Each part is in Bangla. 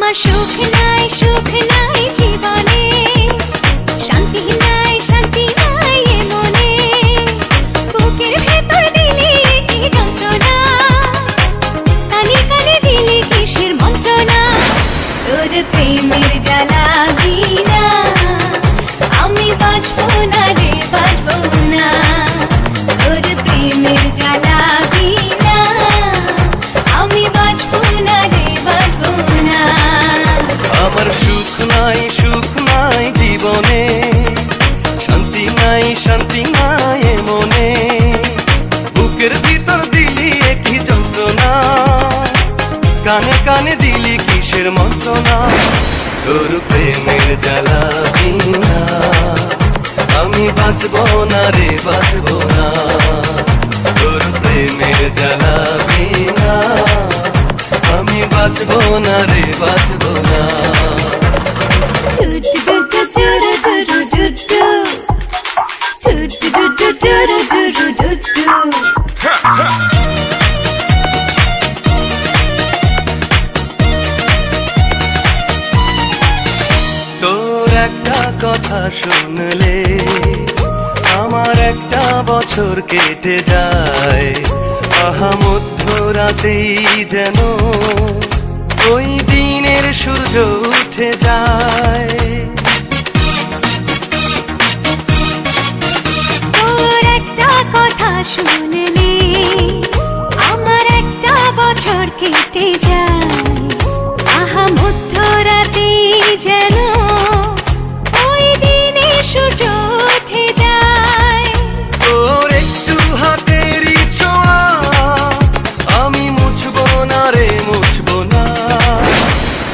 আমার সুখ নাই জীবনে, শান্তি নাই এ মনে, বুকের ভেতর দিলি কি যন্ত্রণা, কানে কানে দিলি কিসের মন্ত্রণা। তোর প্রেমের জ্বালা বিনা আমি বাঁচবো না রে, বাঁচবো না। তোর প্রেমের জ্বালা বিনা আমি বাঁচবো না রে, বাঁচবো না। আমার সুখ নাই জীবনে, শান্তি নাই এ মনে, বুকের ভিতর দিলি কি যন্ত্রণা, কানে কানে দিলি কিসের মন্ত্রণা। তোর প্রেমের জ্বালা বিনা আমি বাঁচবো না রে, বাঁচবো না। তোর প্রেমের জ্বালা বিনা আমি বাঁচবো না রে, বাঁচবো না। তোর একটা কথা শুনলে আমার একটা বছর কেটে যায়, আহা মধ্যরাতেই যেন ওই দিনের সূর্য উঠে যায়। তোর একটা কথা শুনলে আমার একটা বছর কেটে যায়, আহা মধ্যরাতে যেন ওই দিনে সূর্য উঠে যায়। তোর একটু হাতেরই ছোঁয়া আমি মুছবো না রে, মুছবো না।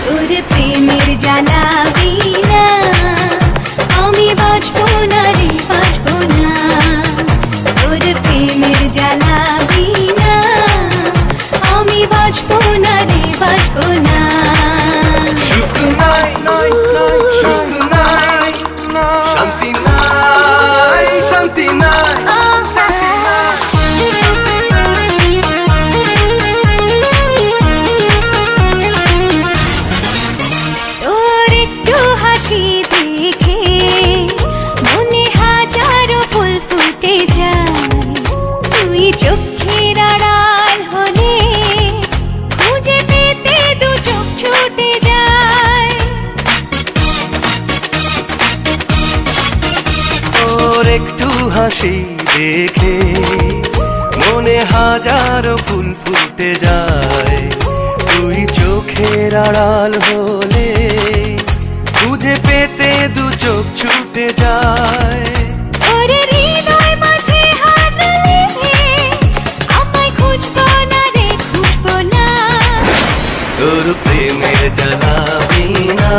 তোর প্রেমের জ্বালা বিনা আমি বাঁচবো না রে, বাঁচবো না। তোর প্রেমের জ্বালা বিনা আমি বাঁচবো না রে, বাঁচবো না। সুখ নাই সুখ নাই, শান্তি নাই শান্তি নাই। তোর একটু হাসি দেখে মনে হাজারো ফুল ফুটে যায়, তুই চোখের আড়াল হলে খুঁজে পেতে দু চোখ ছুটে যায়। তোর একটু হাসি দেখে মনে হাজারো ফুল ফুটে যায়, তুই চোখের আড়াল হলে খুঁজে পেতে দু চোখ ছুটে যায়। ওরে হৃদয় মাঝে হারালে আমায় খুঁজবো না রে, খুঁজবো না। তোর প্রেমের জ্বালা বিনা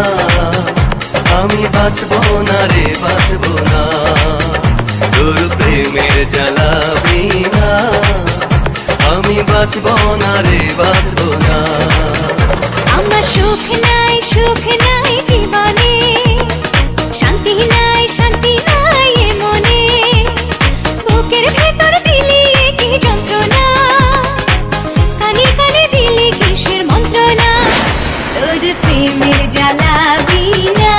আমি বাঁচবো না রে, বাঁচবো না। তোর প্রেমের জ্বালা বিনা আমি বাঁচবো না রে, বাঁচবো না। আমার সুখ নাই জীবনে, শান্তি নাই এ মনে, বুকের ভেতর দিলি কি যন্ত্রণা, কানে কানে দিলি কিসের মন্ত্রণা। তোর প্রেমের জ্বালা বিনা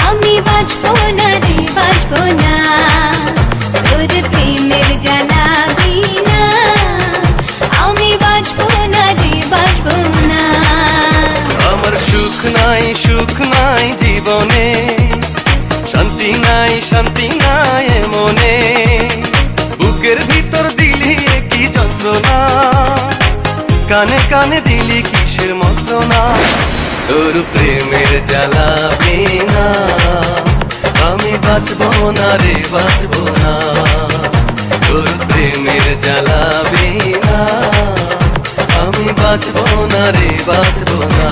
আমি বাঁচবো না রে, বাঁচবো না। তোর প্রেমের জ্বালা বিনা আমি বাঁচবো না রে, বাঁচবো না। আমার সুখ নাই জীবনে, শান্তি নাই এ মনে, বুকের ভিতর দিলি কি যন্ত্রণা, কানে কানে দিলি কিসের মন্ত্রণা। তোর প্রেমের জ্বালা বিনা আমি বাঁচবো না রে, বাঁচবো না। তোর প্রেমের জ্বালা বিনা আমি বাঁচবো না রে, বাঁচবো না।